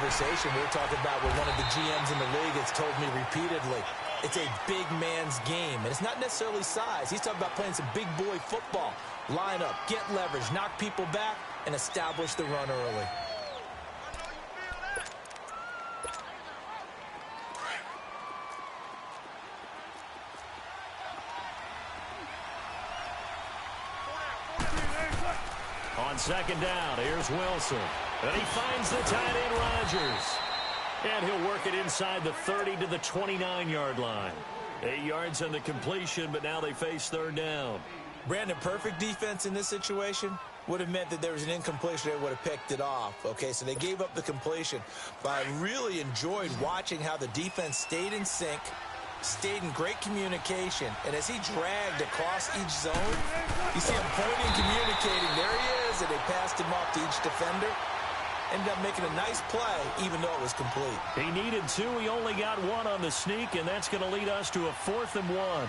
conversation we were talking about with one of the GMs in the league that's told me repeatedly, it's a big man's game, and it's not necessarily size. He's talking about playing some big boy football. Line up, get leverage, knock people back, and establish the run early. On second down, here's Wilson. And he finds the tight end, Rodgers. And he'll work it inside the 30 to the 29-yard line. 8 yards on the completion, but now they face third down. Brandon, perfect defense in this situation would have meant that there was an incompletion. They would have picked it off. Okay, so they gave up the completion. But I really enjoyed watching how the defense stayed in sync, stayed in great communication, and as he dragged across each zone, you see him pointing, communicating. There he is, and they passed him off to each defender. Ended up making a nice play, even though it was complete. He needed 2. He only got 1 on the sneak, and that's going to lead us to a 4th and 1.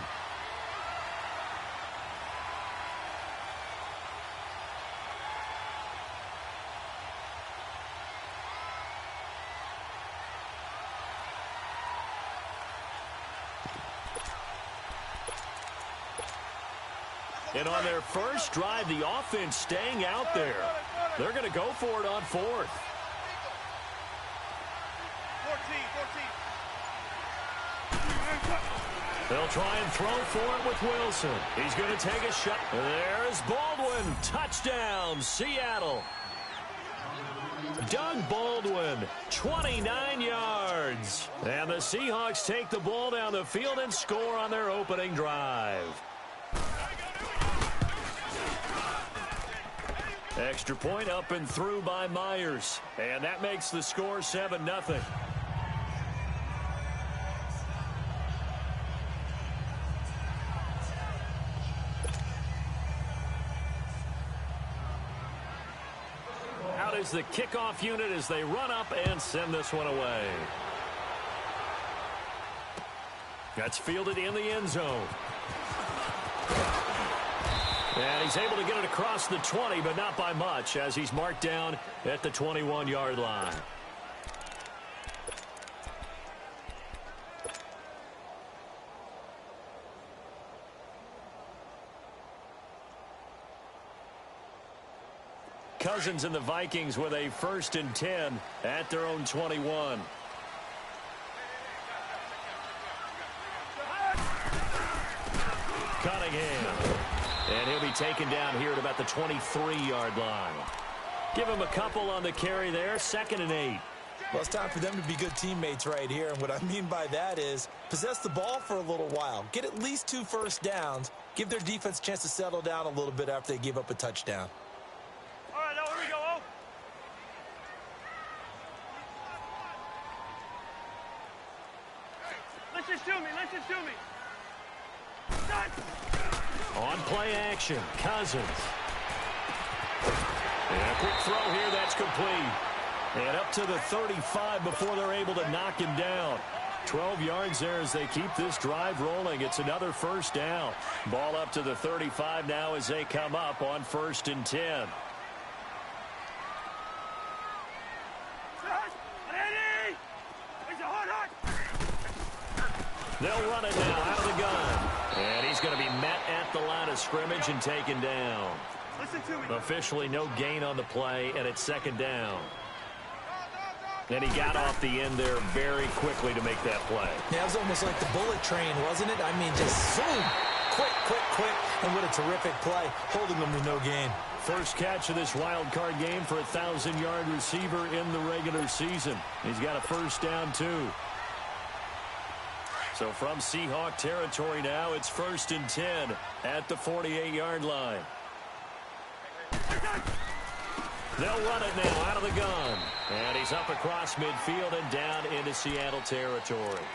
And on their first drive, the offense staying out there. They're going to go for it on 4th. 14. They'll try and throw for it with Wilson. He's going to take a shot. There's Baldwin. Touchdown, Seattle. Doug Baldwin, 29 yards. And the Seahawks take the ball down the field and score on their opening drive. Extra point up and through by Myers. And that makes the score 7-0. Out is the kickoff unit as they run up and send this one away. That's fielded in the end zone. And he's able to get it across the 20, but not by much, as he's marked down at the 21-yard line. Cousins and the Vikings with a 1st and 10 at their own 21. Cunningham. And he'll be taken down here at about the 23-yard line. Give him a couple on the carry there. 2nd and 8. Well, it's time for them to be good teammates right here. And what I mean by that is possess the ball for a little while. Get at least 2 first downs. Give their defense a chance to settle down a little bit after they give up a touchdown. All right, now here we go. Listen to me. Done. On play action, Cousins. And a quick throw here, that's complete. And up to the 35 before they're able to knock him down. 12 yards there as they keep this drive rolling. It's another 1st down. Ball up to the 35 now as they come up on 1st and 10. They'll run it now out of the gun. And he's going to be met at the line of scrimmage and taken down. Listen to me. Officially no gain on the play, and it's 2nd down. And he got off the end there very quickly to make that play. Yeah, it was almost like the bullet train, wasn't it? I mean, just zoom. Quick. And what a terrific play, holding them to no gain. First catch of this wild card game for a 1,000-yard receiver in the regular season. He's got a 1st down, too. So from Seahawk territory now, it's 1st and 10 at the 48-yard line. They'll run it now out of the gun. And he's up across midfield and down into Seattle territory.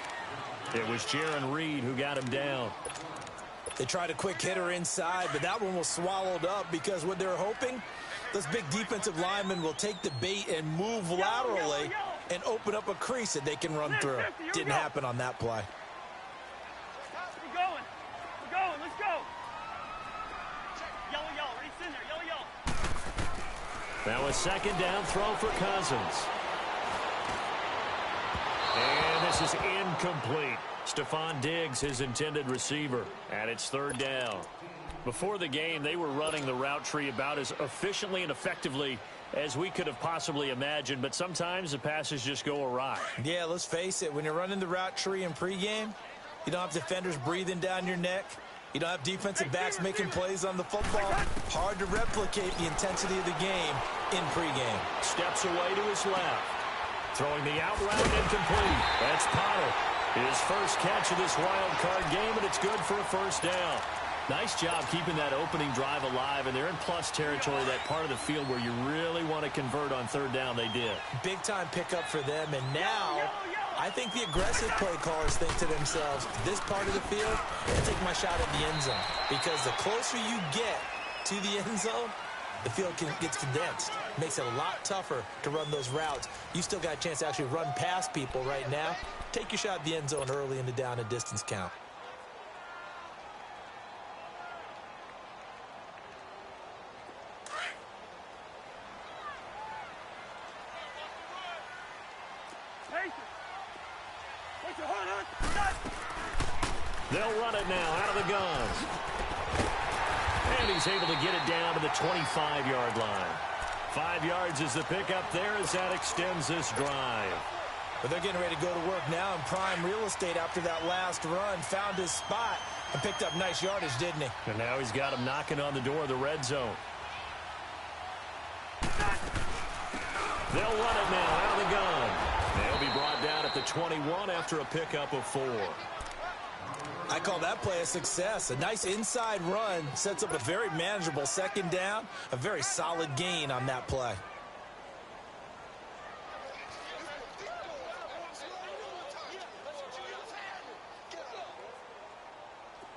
It was Jaron Reed who got him down. They tried a quick hitter inside, but that one was swallowed up because what they're hoping, those big defensive linemen will take the bait and move laterally and open up a crease that they can run through. Didn't happen on that play. We're going. Let's go. Yellow. Reed's in there. Yellow. That was 2nd down, throw for Cousins. This is incomplete. Stephon Diggs, his intended receiver, and it's third down. Before the game, they were running the route tree about as efficiently and effectively as we could have possibly imagined, but sometimes the passes just go awry. Yeah, let's face it. When you're running the route tree in pregame, you don't have defenders breathing down your neck. You don't have defensive backs making plays on the football. Hard to replicate the intensity of the game in pregame. Steps away to his left. Throwing the out route incomplete. That's Potter. His first catch of this wild card game, and it's good for a first down. Nice job keeping that opening drive alive, and they're in plus territory, that part of the field where you really want to convert on third down. They did. Big-time pickup for them, and now I think the aggressive play callers think to themselves, this part of the field, I'll take my shot at the end zone, because the closer you get to the end zone, the field gets condensed. Makes it a lot tougher to run those routes. You still got a chance to actually run past people right now. Take your shot at the end zone early in the down and distance count. They'll run it now out of the gun. And he's able to get it down to the 25-yard line. 5 yards is the pickup there as that extends this drive. But they're getting ready to go to work now in prime real estate after that last run. Found his spot and picked up nice yardage, didn't he? And now he's got him knocking on the door of the red zone. They'll run it now out of the gun. They'll be brought down at the 21 after a pickup of 4. I call that play a success. A nice inside run sets up a very manageable second down. A very solid gain on that play.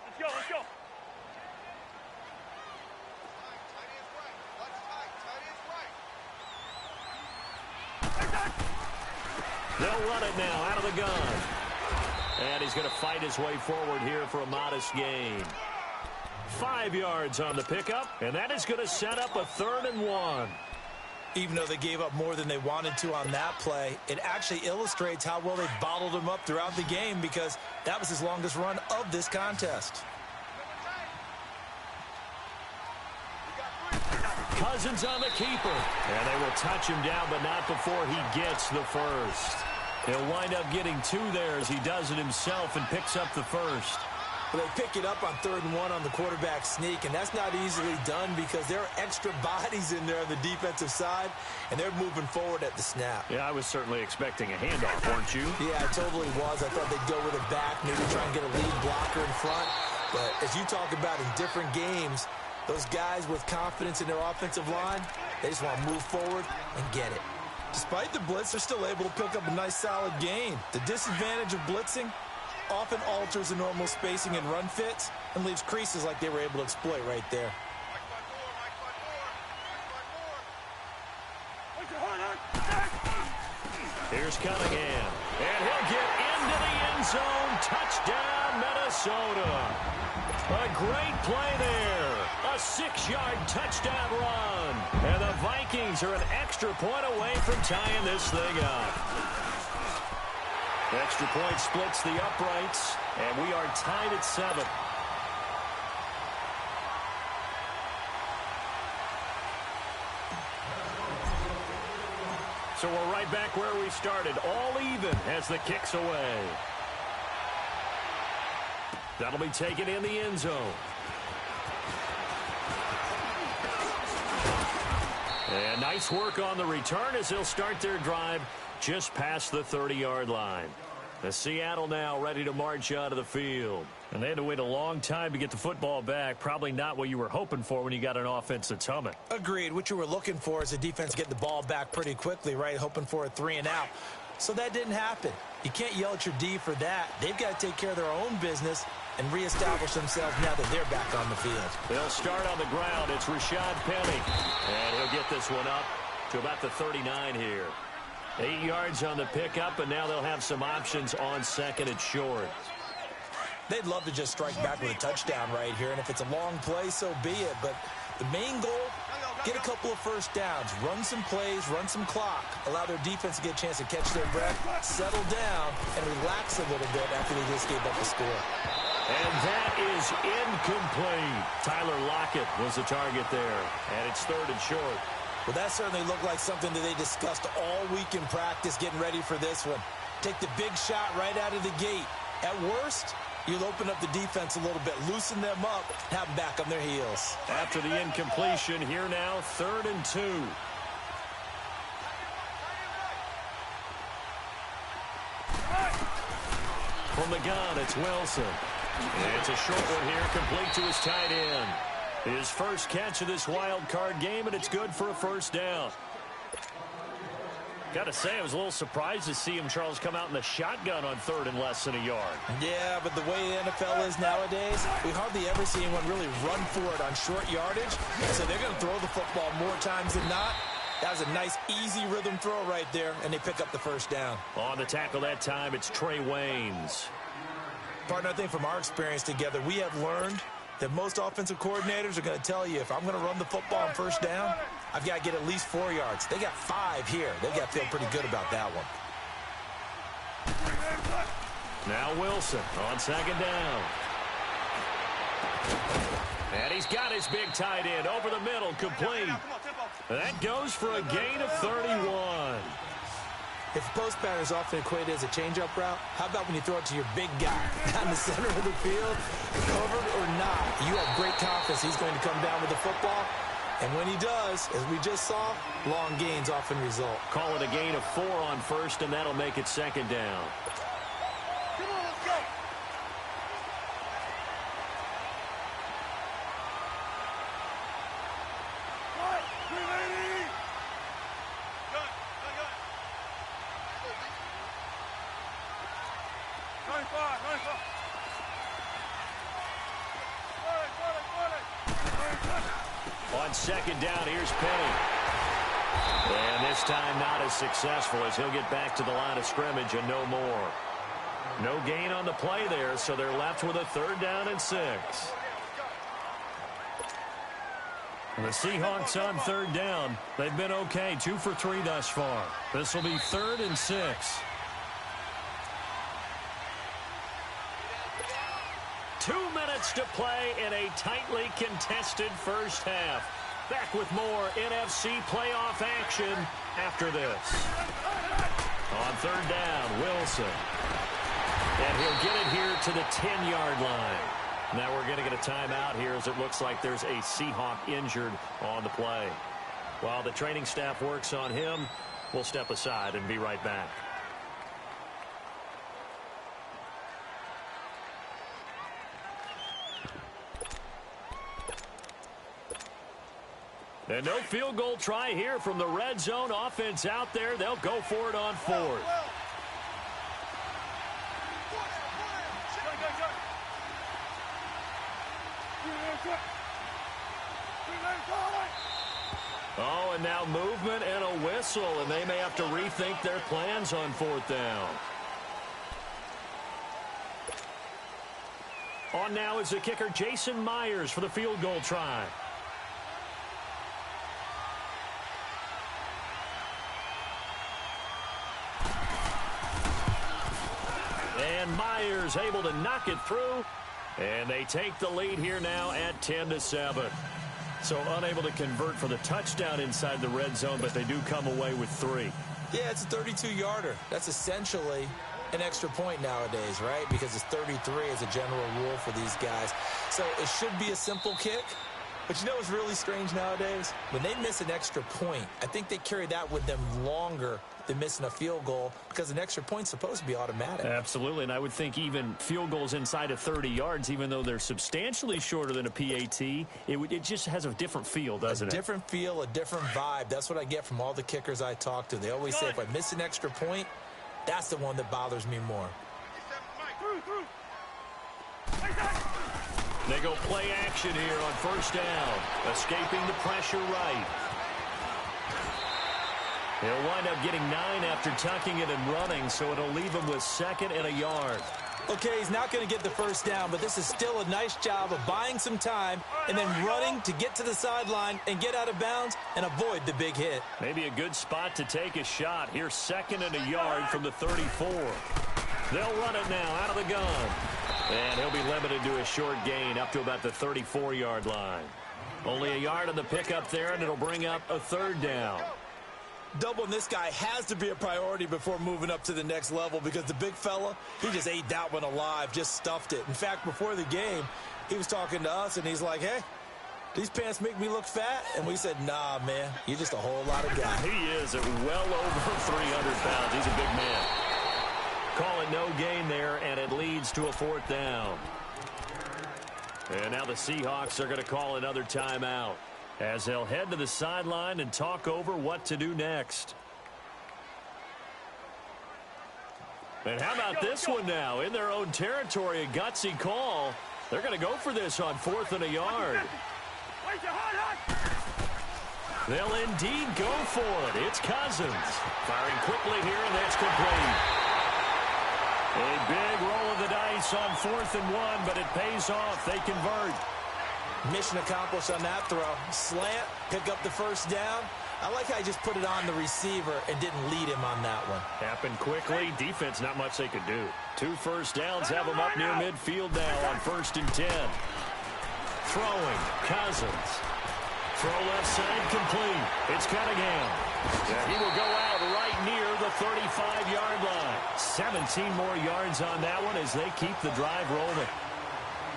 Let's go, let's go. They'll run it now out of the gun. And he's going to fight his way forward here for a modest gain. 5 yards on the pickup, and that is going to set up a 3rd and 1. Even though they gave up more than they wanted to on that play, it actually illustrates how well they bottled him up throughout the game, because that was his longest run of this contest. Cousins on the keeper, and they will touch him down, but not before he gets the first. He'll wind up getting 2 there as he does it himself and picks up the first. Well, they pick it up on 3rd and 1 on the quarterback sneak, and that's not easily done because there are extra bodies in there on the defensive side, and they're moving forward at the snap. Yeah, I was certainly expecting a handoff, weren't you? Yeah, I totally was. I thought they'd go with it back, maybe try and get a lead blocker in front. But as you talk about in different games, those guys with confidence in their offensive line, they just want to move forward and get it. Despite the blitz, they're still able to pick up a nice solid gain. The disadvantage of blitzing often alters the normal spacing and run fits and leaves creases like they were able to exploit right there. Here's Cunningham, and he'll get into the end zone. Touchdown, Minnesota. A great play there. A 6-yard touchdown run. And the Vikings are an extra point away from tying this thing up. Extra point splits the uprights, and we are tied at 7. So we're right back where we started, all even as the kick's away. That'll be taken in the end zone. And nice work on the return as they'll start their drive just past the 30-yard line. The Seattle now ready to march out of the field. And they had to wait a long time to get the football back. Probably not what you were hoping for when you got an offense that's humming. Agreed. What you were looking for is a defense get the ball back pretty quickly, right? Hoping for a 3-and-out. So that didn't happen. You can't yell at your D for that. They've got to take care of their own business and reestablish themselves now that they're back on the field. They'll start on the ground. It's Rashad Penny. And he'll get this one up to about the 39 here. 8 yards on the pickup, and now they'll have some options on second and short. They'd love to just strike back with a touchdown right here, and if it's a long play, so be it. But the main goal, get a couple of first downs, run some plays, run some clock, allow their defense to get a chance to catch their breath, settle down, and relax a little bit after they just gave up the score. And that is incomplete. Tyler Lockett was the target there, and it's 3rd and short. Well, that certainly looked like something that they discussed all week in practice, getting ready for this one. Take the big shot right out of the gate. At worst, you'll open up the defense a little bit, loosen them up, have them back on their heels. After the incompletion, here now, 3rd and 2. From the gun, it's Wilson. It's a short one here, complete to his tight end. His first catch of this wild card game, and it's good for a first down. Got to say, I was a little surprised to see him, Charles, come out in the shotgun on 3rd and less than a yard. Yeah, but the way the NFL is nowadays, we hardly ever see anyone really run for it on short yardage. So they're going to throw the football more times than not. That was a nice, easy rhythm throw right there, and they pick up the first down. On the tackle that time, it's Trey Waynes. Partner, I think from our experience together, we have learned that most offensive coordinators are going to tell you, if I'm going to run the football on first down, I've got to get at least 4 yards. They got 5 here. They got to feel pretty good about that one. Now Wilson on 2nd down. And he's got his big tight end over the middle, complete. That goes for a gain of 31. If post pattern is often equated as a change-up route, how about when you throw it to your big guy down the center of the field, covered or not? You have great confidence he's going to come down with the football. And when he does, as we just saw, long gains often result. Call it a gain of 4 on first, and that'll make it 2nd down. Come on, let's go. What? 380. Good. 95. On 2nd down, here's Penny. And this time not as successful as he'll get back to the line of scrimmage and no more. No gain on the play there, so they're left with a 3rd down and 6. The Seahawks on 3rd down. They've been okay, 2 for 3 thus far. This will be 3rd and 6. 2 minutes to play in a tightly contested first half. Back with more NFC playoff action after this. On 3rd down, Wilson. And he'll get it here to the 10-yard line. Now we're going to get a timeout here as it looks like there's a Seahawk injured on the play. While the training staff works on him, we'll step aside and be right back. And no field goal try here from the red zone offense out there. They'll go for it on 4th. Oh, and now movement and a whistle, and they may have to rethink their plans on 4th down. On now is the kicker, Jason Myers, for the field goal try. And Myers able to knock it through. And they take the lead here now at 10-7. So unable to convert for the touchdown inside the red zone, but they do come away with 3. Yeah, it's a 32-yarder. That's essentially an extra point nowadays, right? Because it's 33 as a general rule for these guys. So it should be a simple kick. But you know what's really strange nowadays? When they miss an extra point, I think they carry that with them longer than missing a field goal because an extra point's supposed to be automatic. Absolutely, and I would think even field goals inside of 30 yards, even though they're substantially shorter than a PAT, it just has a different feel, doesn't it? A different feel, a different vibe. That's what I get from all the kickers I talk to. They always say if I miss an extra point, that's the one that bothers me more. They go play action here on 1st down, escaping the pressure right. He'll wind up getting 9 after tucking it and running, so it'll leave him with 2nd and a yard. Okay, he's not going to get the first down, but this is still a nice job of buying some time and then running to get to the sideline and get out of bounds and avoid the big hit. Maybe a good spot to take a shot. Here's 2nd and a yard from the 34. They'll run it now out of the gun. And he'll be limited to a short gain up to about the 34-yard line. Only a yard on the pickup there, and it'll bring up a 3rd down. Doubling this guy has to be a priority before moving up to the next level because the big fella, he just ate that one alive, just stuffed it. In fact, before the game, he was talking to us, and he's like, hey, these pants make me look fat? And we said, nah, man, you're just a whole lot of guy. He is at well over 300 pounds. He's a big man. Call it no gain there, and it leads to a 4th down. And now the Seahawks are going to call another timeout as they'll head to the sideline and talk over what to do next. And how about this one now? In their own territory, a gutsy call. They're going to go for this on 4th and a yard. They'll indeed go for it. It's Cousins. Firing quickly here, and that's complete. A big roll of the dice on 4th and 1, but it pays off. They convert. Mission accomplished on that throw. Slant, pick up the first down. I like how he just put it on the receiver and didn't lead him on that one. Happened quickly. Defense, not much they could do. 2 first downs have them up near midfield now on 1st and 10. Throwing, Cousins. Throw left side, complete. It's Cunningham. Yeah, he will go out right near the 35-yard line. 17 more yards on that one as they keep the drive rolling.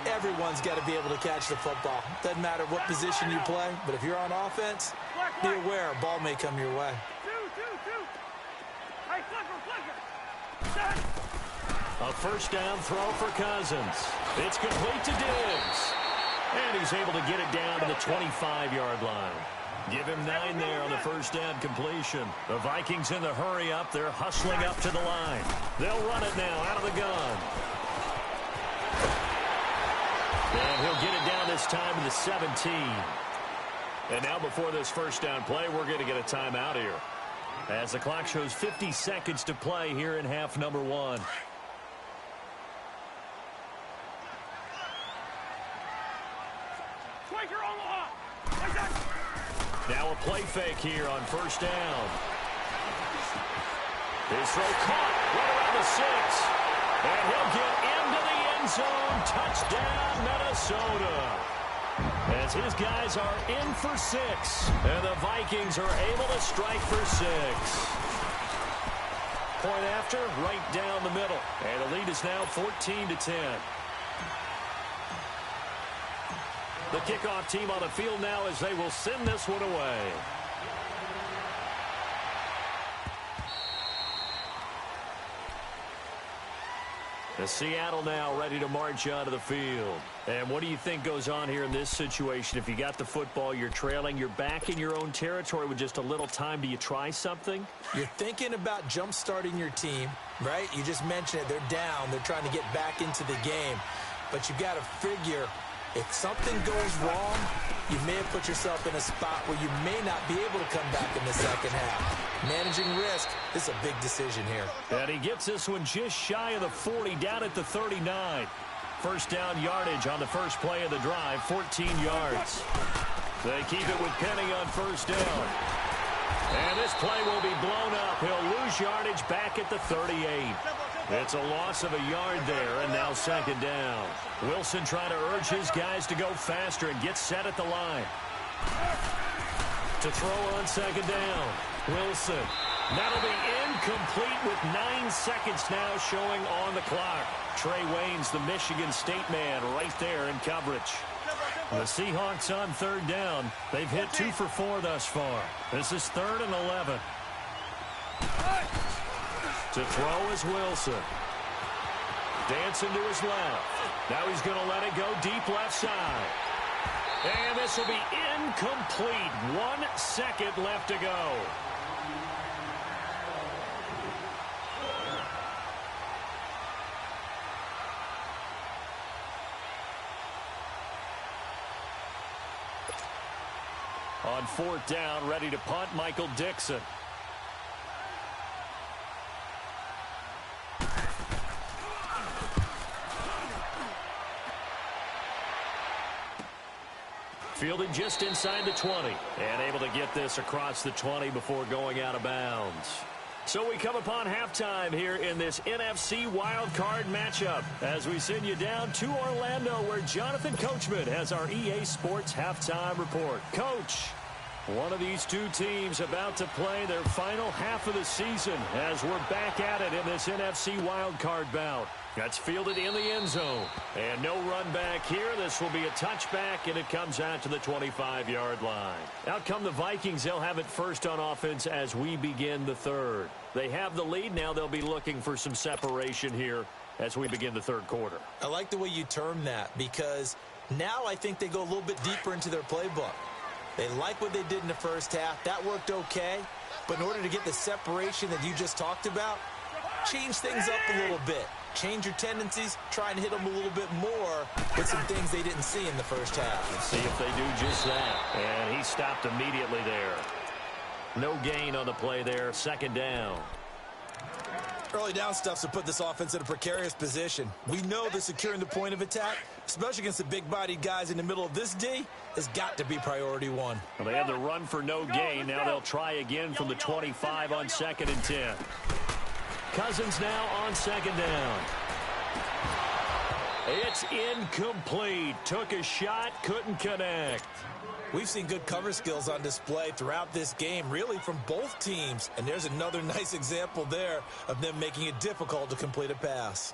Everyone's got to be able to catch the football. Doesn't matter what position you play, but if you're on offense, be aware a ball may come your way. A first down throw for Cousins. It's complete to Diggs. And he's able to get it down to the 25-yard line. Give him 9 there on the first down completion. The Vikings in the hurry up. They're hustling up to the line. They'll run it now out of the gun. And he'll get it down this time to the 17. And now before this first down play, we're going to get a timeout here, as the clock shows 50 seconds to play here in half number 1. Now a play fake here on first down. His throw caught right around the 6. And he'll get into the end zone. Touchdown, Minnesota. As his guys are in for 6. And the Vikings are able to strike for 6. Point after, right down the middle. And the lead is now 14-10. The kickoff team on the field now as they will send this one away. The Seattle now ready to march onto the field. And what do you think goes on here in this situation? If you got the football, you're trailing, you're back in your own territory with just a little time. Do you try something? You're thinking about jump-starting your team, right? You just mentioned it. They're down. They're trying to get back into the game. But you've got to figure, if something goes wrong, you may have put yourself in a spot where you may not be able to come back in the second half. Managing risk, this is a big decision here. And he gets this one just shy of the 40, down at the 39. First down yardage on the first play of the drive, 14 yards. They keep it with Penny on first down. And this play will be blown up. He'll lose yardage back at the 38. It's a loss of a yard there, and now second down. Wilson trying to urge his guys to go faster and get set at the line. To throw on second down. Wilson. That'll be incomplete with 9 seconds now showing on the clock. Trey Waynes, the Michigan State man, right there in coverage. The Seahawks on third down. They've hit 2 for 4 thus far. This is 3rd and 11. To throw is Wilson. Dancing to his left. Now he's going to let it go deep left side. And this will be incomplete. 1 second left to go. On 4th down, ready to punt, Michael Dixon. Fielded just inside the 20 and able to get this across the 20 before going out of bounds. So we come upon halftime here in this NFC wildcard matchup as we send you down to Orlando where Jonathan Coachman has our EA Sports halftime report. Coach, one of these two teams about to play their final half of the season as we're back at it in this NFC wildcard bout. That's fielded in the end zone. And no run back here. This will be a touchback, and it comes out to the 25-yard line. Out come the Vikings. They'll have it first on offense as we begin the third. They have the lead. Now they'll be looking for some separation here as we begin the third quarter. I like the way you term that because now I think they go a little bit deeper into their playbook. They like what they did in the first half. That worked okay. But in order to get the separation that you just talked about, change things up a little bit. Change your tendencies, try and hit them a little bit more with some things they didn't see in the first half. Let's see if they do just that. And he stopped immediately there. No gain on the play there. Second down. Early down stuff to put this offense in a precarious position. We know that securing the point of attack, especially against the big-bodied guys in the middle of this D, has got to be priority one. Well, they had the run for no gain. Now they'll try again from the 25 on 2nd and 10. Cousins now on 2nd down. It's incomplete. Took a shot, couldn't connect. We've seen good cover skills on display throughout this game, really from both teams. And there's another nice example there of them making it difficult to complete a pass.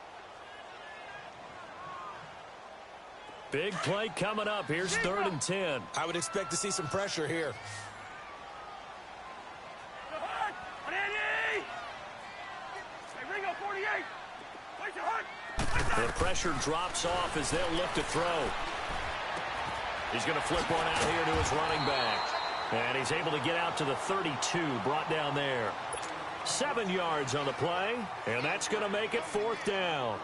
Big play coming up. Here's 3rd and 10. I would expect to see some pressure here. The pressure drops off as they'll look to throw. He's going to flip one out here to his running back. And he's able to get out to the 32, brought down there. 7 yards on the play, and that's going to make it 4th down.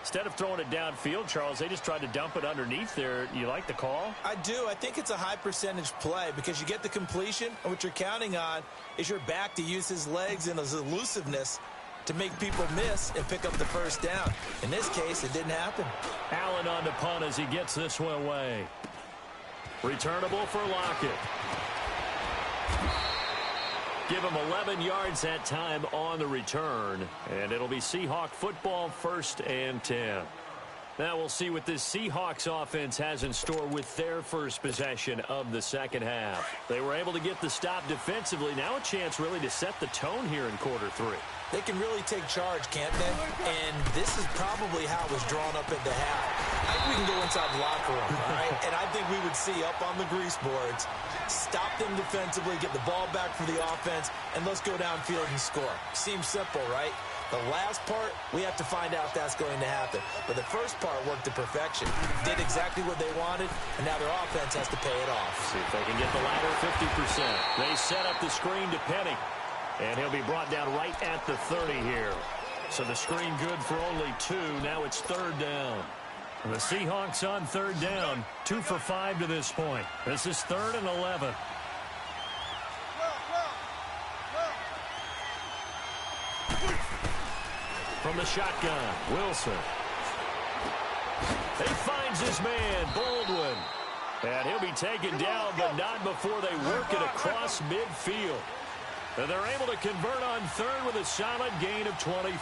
Instead of throwing it downfield, Charles, they just tried to dump it underneath there. You like the call? I do. I think it's a high percentage play because you get the completion, and what you're counting on is your back to use his legs and his elusiveness to make people miss and pick up the first down. In this case, it didn't happen. Allen on the punt as he gets this one away. Returnable for Lockett. Give him 11 yards that time on the return. And it'll be Seahawk football, 1st and 10. Now we'll see what this Seahawks offense has in store with their first possession of the second half. They were able to get the stop defensively. Now a chance really to set the tone here in quarter 3. They can really take charge, can't they? And this is probably how it was drawn up at the half. I think we can go inside the locker room, all right? And I think we would see up on the grease boards, stop them defensively, get the ball back for the offense, and let's go downfield and score. Seems simple, right? The last part, we have to find out if that's going to happen. But the first part worked to perfection. Did exactly what they wanted, and now their offense has to pay it off. See if they can get the latter 50%. They set up the screen to Penny. And he'll be brought down right at the 30 here. So the screen good for only 2. Now it's 3rd down. The Seahawks on 3rd down. 2 for 5 to this point. This is 3rd and 11. From the shotgun, Wilson. He finds his man, Baldwin. And he'll be taken down, but not before they work it across midfield. And they're able to convert on 3rd with a solid gain of 23.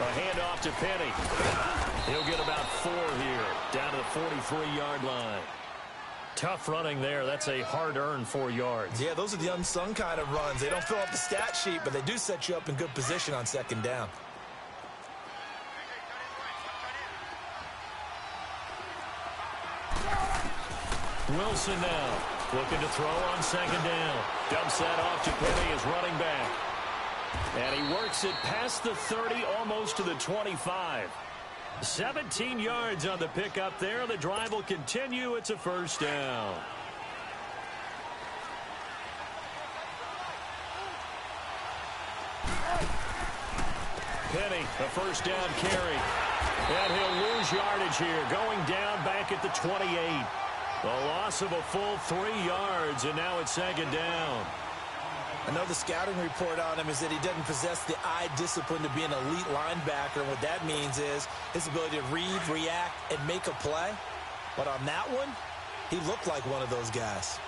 A handoff to Penny. He'll get about 4 here, down to the 43-yard line. Tough running there. That's a hard-earned 4 yards. Yeah, those are the unsung kind of runs. They don't fill up the stat sheet, but they do set you up in good position on 2nd down. Wilson now looking to throw on 2nd down. Dumps that off to Penny as running back. And he works it past the 30, almost to the 25. 17 yards on the pickup there. The drive will continue. It's a 1st down. Penny, a 1st down carry. And he'll lose yardage here, going down back at the 28. A loss of a full 3 yards, and now it's 2nd down. I know the scouting report on him is that he doesn't possess the eye discipline to be an elite linebacker. And what that means is his ability to read, react, and make a play. But on that one, he looked like one of those guys.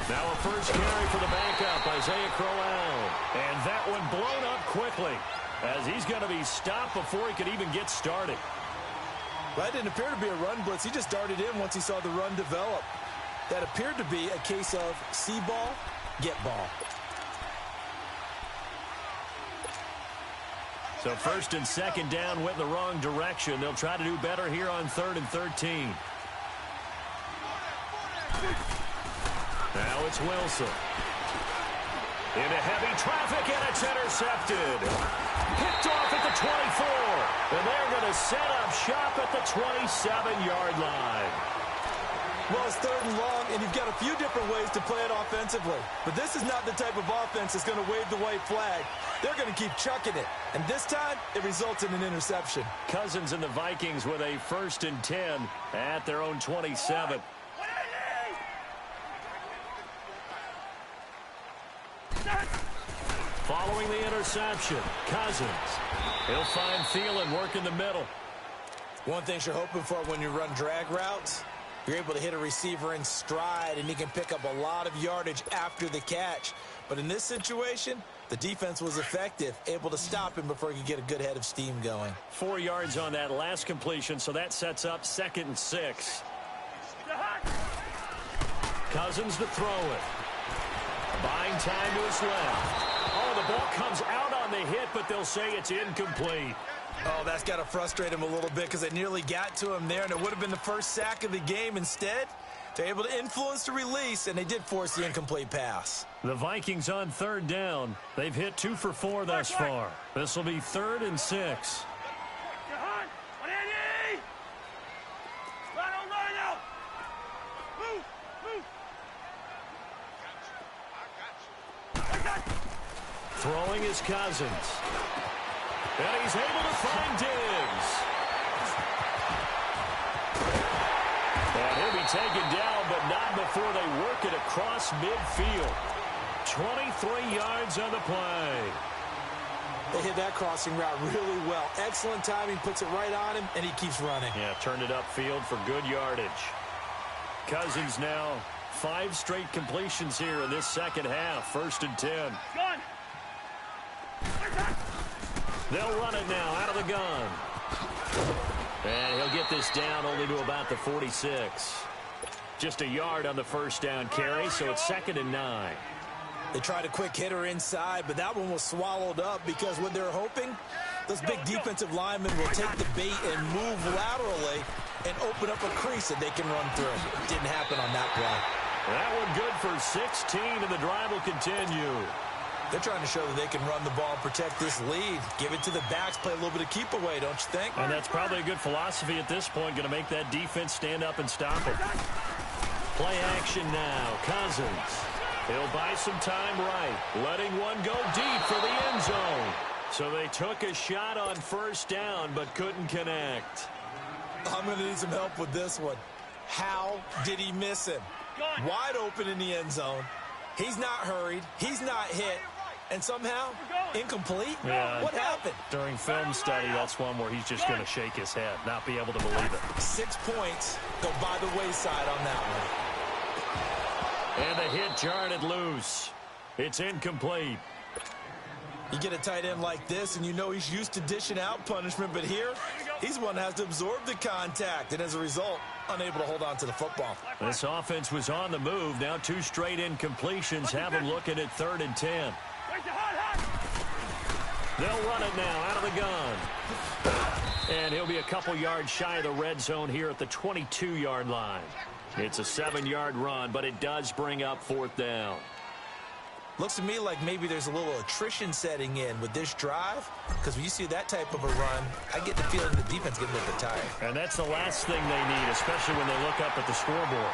Now a first carry for the backup, Isaiah Crowell. And that one blown up quickly as he's going to be stopped before he could even get started. That didn't appear to be a run blitz. He just darted in once he saw the run develop. That appeared to be a case of see ball, get ball. So first and second down went in the wrong direction. They'll try to do better here on 3rd and 13. Now it's Wilson. Into heavy traffic, and it's intercepted. Picked off at the 24. And they're going to set up shop at the 27-yard line. Well, it's 3rd and long, and you've got a few different ways to play it offensively. But this is not the type of offense that's going to wave the white flag. They're going to keep chucking it. And this time, it results in an interception. Cousins and the Vikings with a 1st and 10 at their own 27. Following the interception, Cousins. He'll find Thielen working the middle. One thing you're hoping for when you run drag routes, you're able to hit a receiver in stride, and he can pick up a lot of yardage after the catch. But in this situation, the defense was effective, able to stop him before he could get a good head of steam going. 4 yards on that last completion, so that sets up 2nd and 6. Cousins to throw it. Buying time to his left. Oh, the ball comes out on the hit, but they'll say it's incomplete. Oh, that's got to frustrate him a little bit because they nearly got to him there, and it would have been the first sack of the game. Instead, they're able to influence the release, and they did force the incomplete pass. The Vikings on 3rd down. They've hit 2 for 4 thus far. This will be 3rd and 6. Throwing is Cousins. And he's able to find Diggs. And he'll be taken down, but not before they work it across midfield. 23 yards on the play. They hit that crossing route really well. Excellent timing, puts it right on him, and he keeps running. Yeah, turned it upfield for good yardage. Cousins now 5 straight completions here in this second half. 1st and 10. They'll run it now out of the gun. And he'll get this down only to about the 46. Just a yard on the first down carry, so it's 2nd and 9. They tried a quick hitter inside, but that one was swallowed up because what they're hoping, those big defensive linemen will take the bait and move laterally and open up a crease that they can run through. Didn't happen on that play. That one good for 16, and the drive will continue. They're trying to show that they can run the ball and protect this lead. Give it to the backs, play a little bit of keep away, don't you think? And that's probably a good philosophy at this point, going to make that defense stand up and stop it. Play action now, Cousins. He'll buy some time right, letting one go deep for the end zone. So they took a shot on first down, but couldn't connect. I'm going to need some help with this one. How did he miss him? Wide open in the end zone. He's not hurried. He's not hit. And somehow, incomplete? Yeah, what happened? During film study, that's one where he's just going to shake his head, not be able to believe it. 6 points go by the wayside on that one. And the hit jarred it loose. It's incomplete. You get a tight end like this, and you know he's used to dishing out punishment, but here, he's one that has to absorb the contact, and as a result, unable to hold on to the football. This offense was on the move. Now 2 straight incompletions have him looking at 3rd and 10. They'll run it now out of the gun. And he'll be a couple yards shy of the red zone here at the 22-yard line. It's a 7-yard run, but it does bring up 4th down. Looks to me like maybe there's a little attrition setting in with this drive, because when you see that type of a run, I get the feeling the defense getting a little bit tired. And that's the last thing they need, especially when they look up at the scoreboard.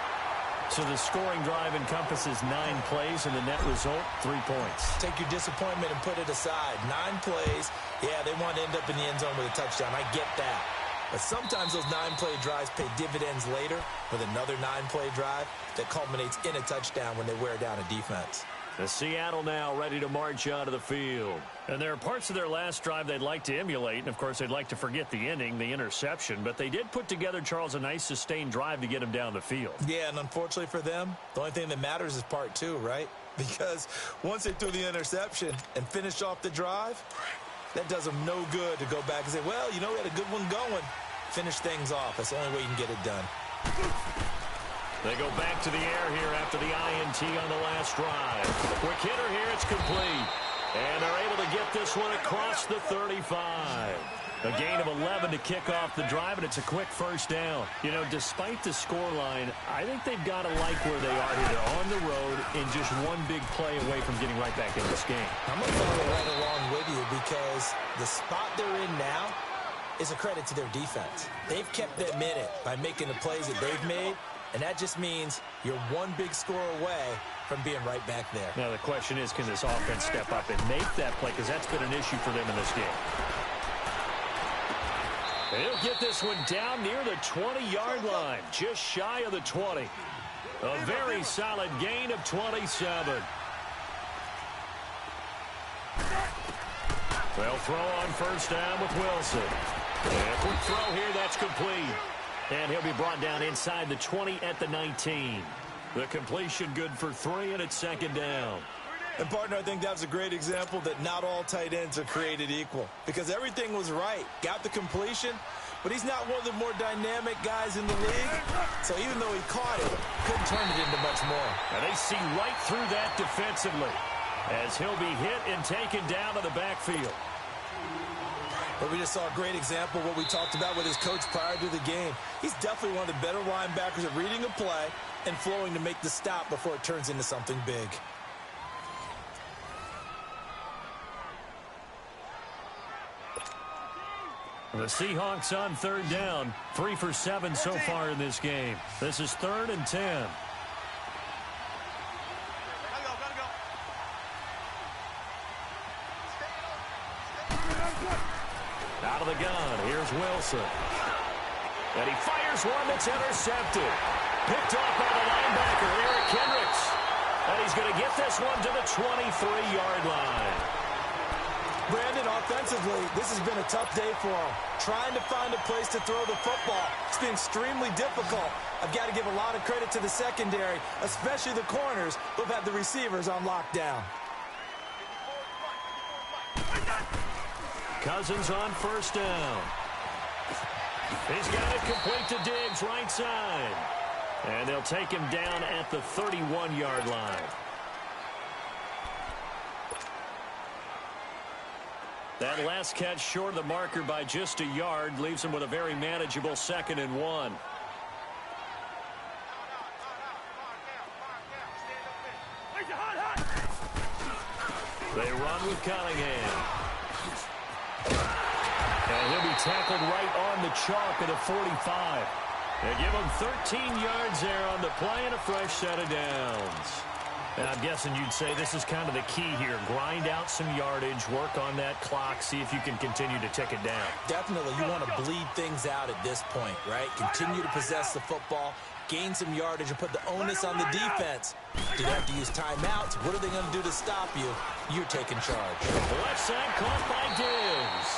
So the scoring drive encompasses 9 plays, and the net result, 3 points. Take your disappointment and put it aside. 9 plays. Yeah, they want to end up in the end zone with a touchdown. I get that. But sometimes those 9-play drives pay dividends later with another 9-play drive that culminates in a touchdown when they wear down a defense. The Seattle now ready to march onto the field. And there are parts of their last drive they'd like to emulate. And, of course, they'd like to forget the inning, the interception. But they did put together, Charles, a nice sustained drive to get them down the field. Yeah, and unfortunately for them, the only thing that matters is part two, right? Because once they threw the interception and finished off the drive, that does them no good to go back and say, well, you know, we had a good one going. Finish things off. That's the only way you can get it done. They go back to the air here after the INT on the last drive. Quick hitter here, it's complete. And they're able to get this one across the 35. A gain of 11 to kick off the drive, and it's a quick first down. You know, despite the scoreline, I think they've got to like where they are here. They're on the road and just one big play away from getting right back in this game. I'm going to follow right along with you because the spot they're in now is a credit to their defense. They've kept them in it by making the plays that they've made, and that just means you're one big score away from being right back there. Now, the question is, can this offense step up and make that play? Because that's been an issue for them in this game. He'll get this one down near the 20-yard line, just shy of the 20. A very solid gain of 27. They'll throw on first down with Wilson. And a quick throw here, that's complete. And he'll be brought down inside the 20 at the 19. The completion good for 3, and it's second down. And, partner, I think that was a great example that not all tight ends are created equal because everything was right. Got the completion, but he's not one of the more dynamic guys in the league. So even though he caught it, couldn't turn it into much more. And they see right through that defensively as he'll be hit and taken down to the backfield. But we just saw a great example of what we talked about with his coach prior to the game. He's definitely one of the better linebackers at reading a play and flowing to make the stop before it turns into something big. The Seahawks on third down, 3 for 7 so far in this game. This is 3rd and 10. Out of the gun, here's Wilson. And he fires one that's intercepted. Picked off by the linebacker, Eric Kendricks. And he's going to get this one to the 23-yard line. Brandon, offensively, this has been a tough day for him. Trying to find a place to throw the football. It's been extremely difficult. I've got to give a lot of credit to the secondary, especially the corners who've had the receivers on lockdown. Cousins on first down. He's got it complete to Diggs, right side. And they'll take him down at the 31-yard line. That last catch short of the marker by just a yard leaves him with a very manageable 2nd and 1. They run with Cunningham. And he'll be tackled right on the chalk at a 45. They give him 13 yards there on the play and a fresh set of downs. And I'm guessing you'd say this is kind of the key here. Grind out some yardage, work on that clock, see if you can continue to tick it down. Definitely. You want to bleed things out at this point, right? Continue to possess the football, gain some yardage, and put the onus on the defense. Do they have to use timeouts? What are they going to do to stop you? You're taking charge. Left side caught by Diggs.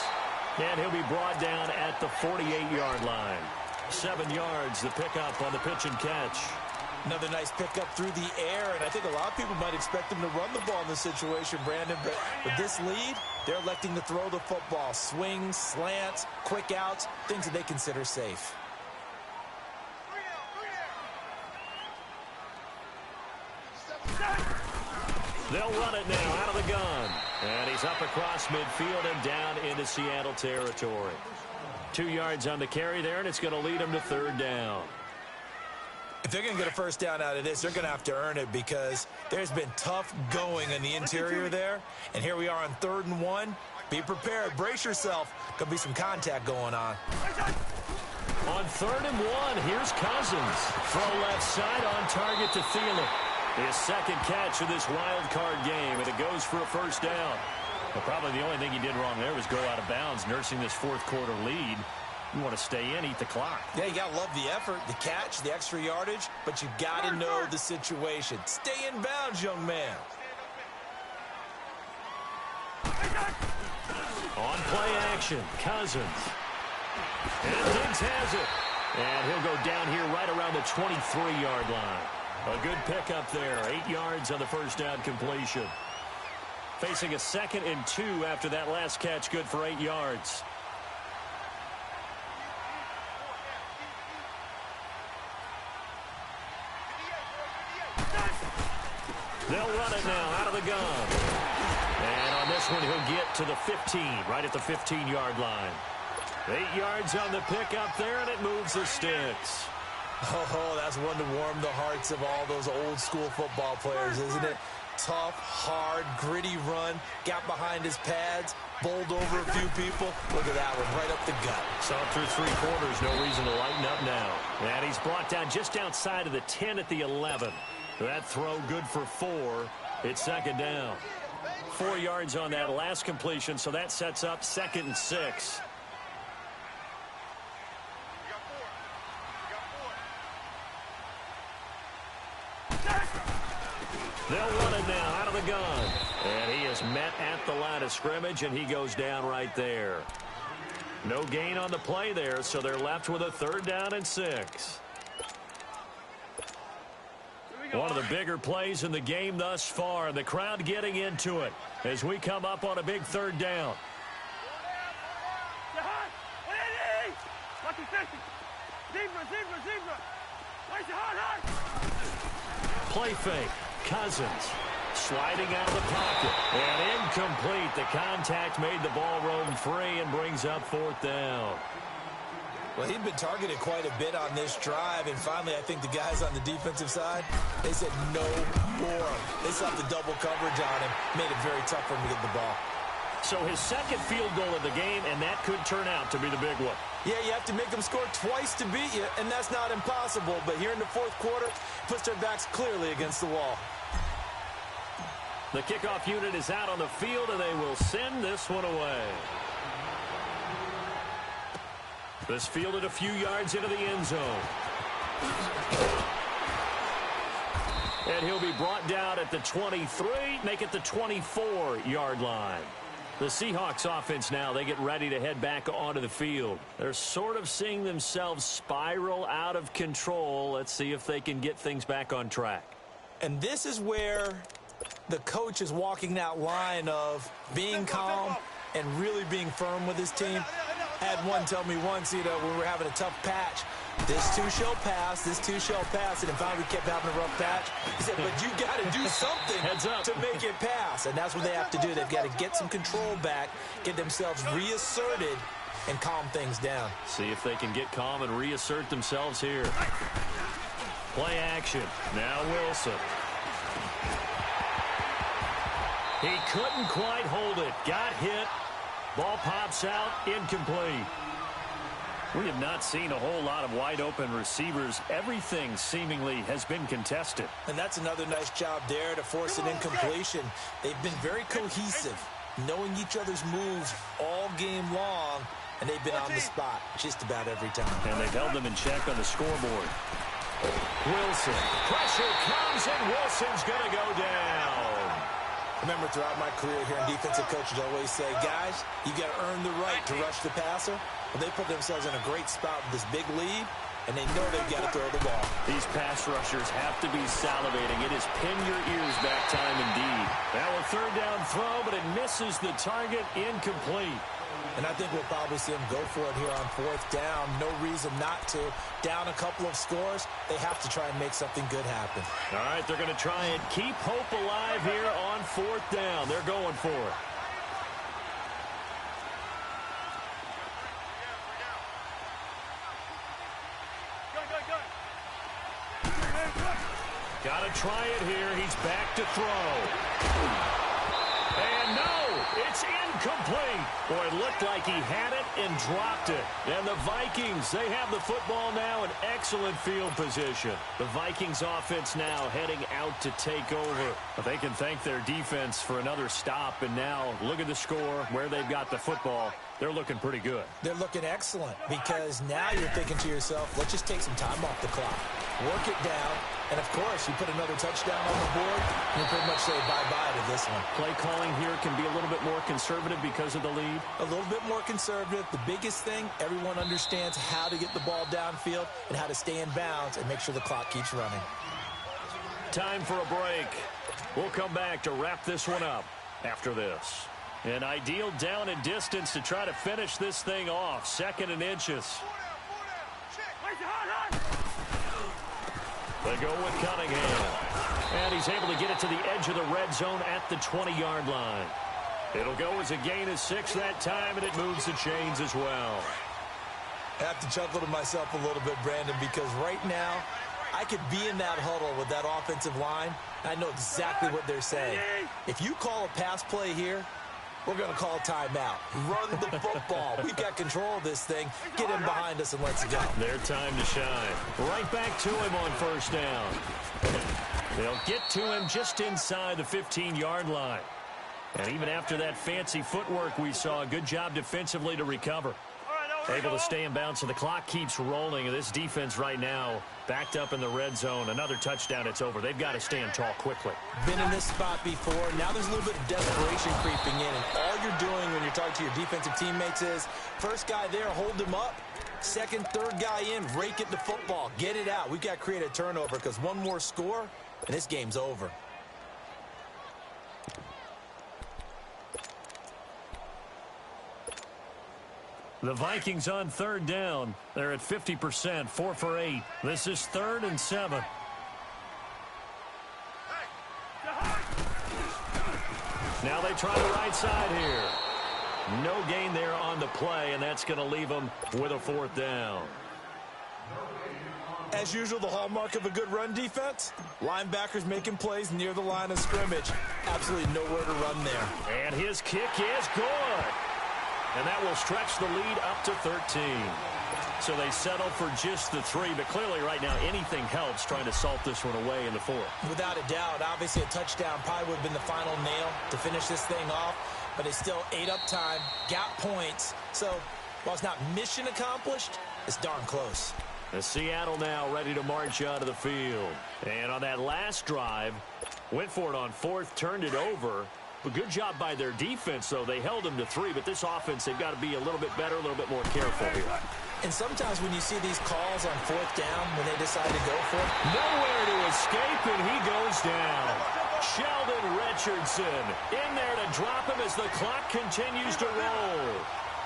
And he'll be brought down at the 48-yard line. 7 yards, the pickup on the pitch and catch. Another nice pickup through the air, and I think a lot of people might expect him to run the ball in this situation, Brandon, but with this lead, they're electing to throw the football. Swings, slants, quick outs, things that they consider safe. They'll run it now out of the gun. And he's up across midfield and down into Seattle territory. 2 yards on the carry there, and it's going to lead them to 3rd down. If they're going to get a first down out of this, they're going to have to earn it because there's been tough going in the interior there. And here we are on 3rd and 1. Be prepared. Brace yourself. Could be some contact going on. On 3rd and 1, here's Cousins. Throw left side on target to Thielen. His 2nd catch of this wild card game, and it goes for a first down. But probably the only thing he did wrong there was go out of bounds, nursing this 4th quarter lead. You want to stay in, eat the clock. Yeah, you got to love the effort, the catch, the extra yardage, but you got to know the situation. Stay in bounds, young man. action. Cousins. And Diggs has it. And he'll go down here right around the 23-yard line. A good pickup there. 8 yards on the first down completion. Facing a 2nd and 2 after that last catch. Good for 8 yards. They'll run it now out of the gun. And on this one, he'll get to the 15, right at the 15-yard line. 8 yards on the pickup there, and it moves the sticks. Oh, that's one to warm the hearts of all those old-school football players, isn't it? Tough, hard, gritty run, got behind his pads, bowled over a few people. Look at that one, right up the gut. Saw through 3 quarters, no reason to lighten up now. And he's brought down just outside of the 10 at the 11. That throw good for 4. It's 2nd down. 4 yards on that last completion, so that sets up 2nd and 6. They'll run it now out of the gun. And he is met at the line of scrimmage, and he goes down right there. No gain on the play there, so they're left with a 3rd down and 6. One of the bigger plays in the game thus far. The crowd getting into it as we come up on a big 3rd down. Play fake. Cousins sliding out of the pocket. And incomplete. The contact made the ball roam free and brings up 4th down. Well, he'd been targeted quite a bit on this drive, and finally I think the guys on the defensive side, they said no more. They slapped the double coverage on him, made it very tough for him to get the ball. So his 2nd field goal of the game, and that could turn out to be the big one. Yeah, you have to make them score twice to beat you, and that's not impossible. But here in the 4th quarter, puts their backs clearly against the wall. The kickoff unit is out on the field, and they will send this one away. This fielded a few yards into the end zone. And he'll be brought down at the 23, make it the 24-yard line. The Seahawks offense now, they get ready to head back onto the field. They're sort of seeing themselves spiral out of control. Let's see if they can get things back on track. And this is where the coach is walking that line of being calm and really being firm with his team. Had one tell me once, when we were having a tough patch, this too shall pass, this too shall pass, and finally we kept having a rough patch. He said, but you got to do something to make it pass, and that's what they have to do. They've got to get some control back, get themselves reasserted, and calm things down. See if they can get calm and reassert themselves here. Play action. Now Wilson. He couldn't quite hold it. Got hit. Ball pops out, incomplete. We have not seen a whole lot of wide-open receivers. Everything seemingly has been contested. And that's another nice job there to force an incompletion. They've been very cohesive, knowing each other's moves all game long, and they've been on the spot just about every time. And they've held them in check on the scoreboard. Wilson. Pressure comes, and Wilson's going to go down. Remember, throughout my career here in defensive coaches, I always say, guys, you got to earn the right to rush the passer. Well, they put themselves in a great spot with this big lead, and they know they've got to throw the ball. These pass rushers have to be salivating. It is pin your ears back time indeed. Now a 3rd down throw, but it misses the target, incomplete. And I think we'll probably see them go for it here on 4th down. No reason not to. Down a couple of scores, they have to try and make something good happen. All right, they're going to try and keep hope alive here on 4th down. They're going for it. Got to try it here. He's back to throw. And no, it's incomplete. Boy, it looked like he had it and dropped it. And the Vikings, they have the football now in excellent field position. The Vikings offense now heading out to take over. But they can thank their defense for another stop. And now look at the score, where they've got the football. They're looking pretty good. They're looking excellent because now you're thinking to yourself, let's just take some time off the clock. Work it down. And, of course, you put another touchdown on the board, and you pretty much say bye-bye to this one. Play calling here can be a little bit more conservative because of the lead. A little bit more conservative. The biggest thing, everyone understands how to get the ball downfield and how to stay in bounds and make sure the clock keeps running. Time for a break. We'll come back to wrap this one up after this. An ideal down and distance to try to finish this thing off. 2nd and inches. They go with Cunningham. And he's able to get it to the edge of the red zone at the 20-yard line. It'll go as a gain of 6 that time, and it moves the chains as well. I have to chuckle to myself a little bit, Brandon, because right now I could be in that huddle with that offensive line. I know exactly what they're saying. If you call a pass play here, we're going to call a timeout. Run the football. We've got control of this thing. Get him behind us and let's go. Their time to shine. Right back to him on 1st down. They'll get to him just inside the 15-yard line. And even after that fancy footwork we saw, a good job defensively to recover. Able to stay in bounds, so the clock keeps rolling. This defense right now backed up in the red zone. Another touchdown, it's over. They've got to stand tall quickly. Been in this spot before. Now there's a little bit of desperation creeping in. And all you're doing when you're talking to your defensive teammates is, first guy there, hold him up. Second, third guy in, rake at the football. Get it out. We've got to create a turnover because one more score, and this game's over. The Vikings on 3rd down. They're at 50%, 4 for 8. This is 3rd and 7. Now they try the right side here. No gain there on the play, and that's going to leave them with a 4th down. As usual, the hallmark of a good run defense, linebackers making plays near the line of scrimmage. Absolutely nowhere to run there. And his kick is good. And that will stretch the lead up to 13. So they settle for just the 3, but clearly right now anything helps trying to salt this one away in the 4th. Without a doubt, obviously a touchdown probably would have been the final nail to finish this thing off, but it's still ate up time, got points. So while it's not mission accomplished, it's darn close. The Seattle now ready to march out of the field. And on that last drive, went for it on 4th, turned it over. A good job by their defense, though. They held them to 3, but this offense, they've got to be a little bit better, a little bit more careful here. And sometimes when you see these calls on 4th down, when they decide to go for it, nowhere to escape, and he goes down. Sheldon Richardson in there to drop him as the clock continues to roll.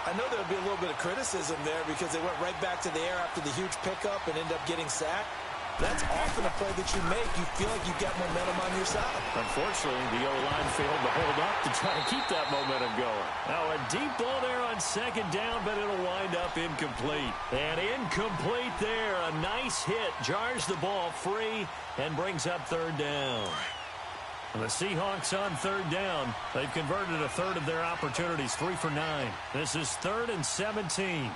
I know there'll be a little bit of criticism there because they went right back to the air after the huge pickup and ended up getting sacked. That's often a play that you make. You feel like you've got momentum on your side. Unfortunately, the O-line failed to hold up to try to keep that momentum going. Now a deep ball there on 2nd down, but it'll wind up incomplete. And incomplete there. A nice hit. Jars the ball free and brings up 3rd down. And the Seahawks on 3rd down. They've converted a 1/3 of their opportunities, 3 for 9. This is 3rd and 17.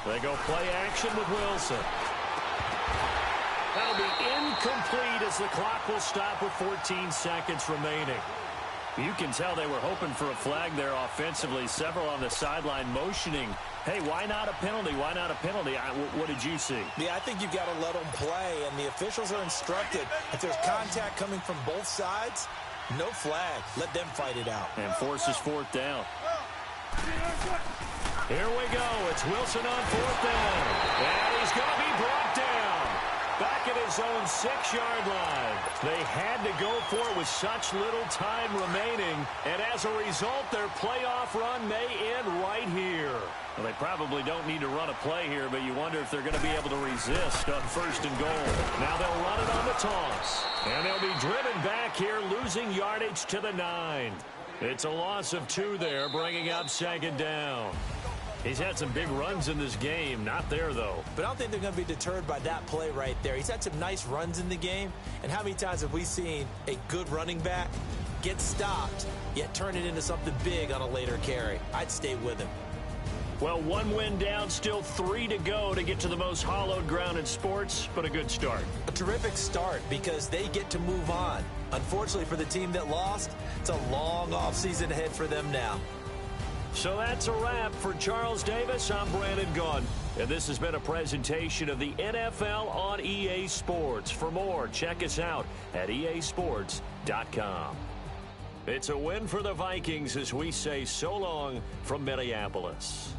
They go play action with Wilson. That'll be incomplete as the clock will stop with 14 seconds remaining. You can tell they were hoping for a flag there offensively. Several on the sideline motioning, hey, why not a penalty? Why not a penalty? What did you see? Yeah, I think you've got to let them play, and the officials are instructed. If there's contact coming from both sides, no flag. Let them fight it out. And forces 4th down. Here we go. It's Wilson on 4th down. And he's going to be brought down. Back at his own 6-yard line. They had to go for it with such little time remaining. And as a result, their playoff run may end right here. Well, they probably don't need to run a play here, but you wonder if they're going to be able to resist on 1st and goal. Now they'll run it on the toss. And they'll be driven back here, losing yardage to the 9. It's a loss of 2 there, bringing up 2nd down. He's had some big runs in this game. Not there, though. But I don't think they're going to be deterred by that play right there. He's had some nice runs in the game. And how many times have we seen a good running back get stopped, yet turn it into something big on a later carry? I'd stay with him. Well, 1 win down, still 3 to go to get to the most hallowed ground in sports, but a good start. A terrific start because they get to move on. Unfortunately for the team that lost, it's a long offseason ahead for them now. So that's a wrap. For Charles Davis, I'm Brandon Gunn. And this has been a presentation of the NFL on EA Sports. For more, check us out at easports.com. It's a win for the Vikings as we say so long from Minneapolis.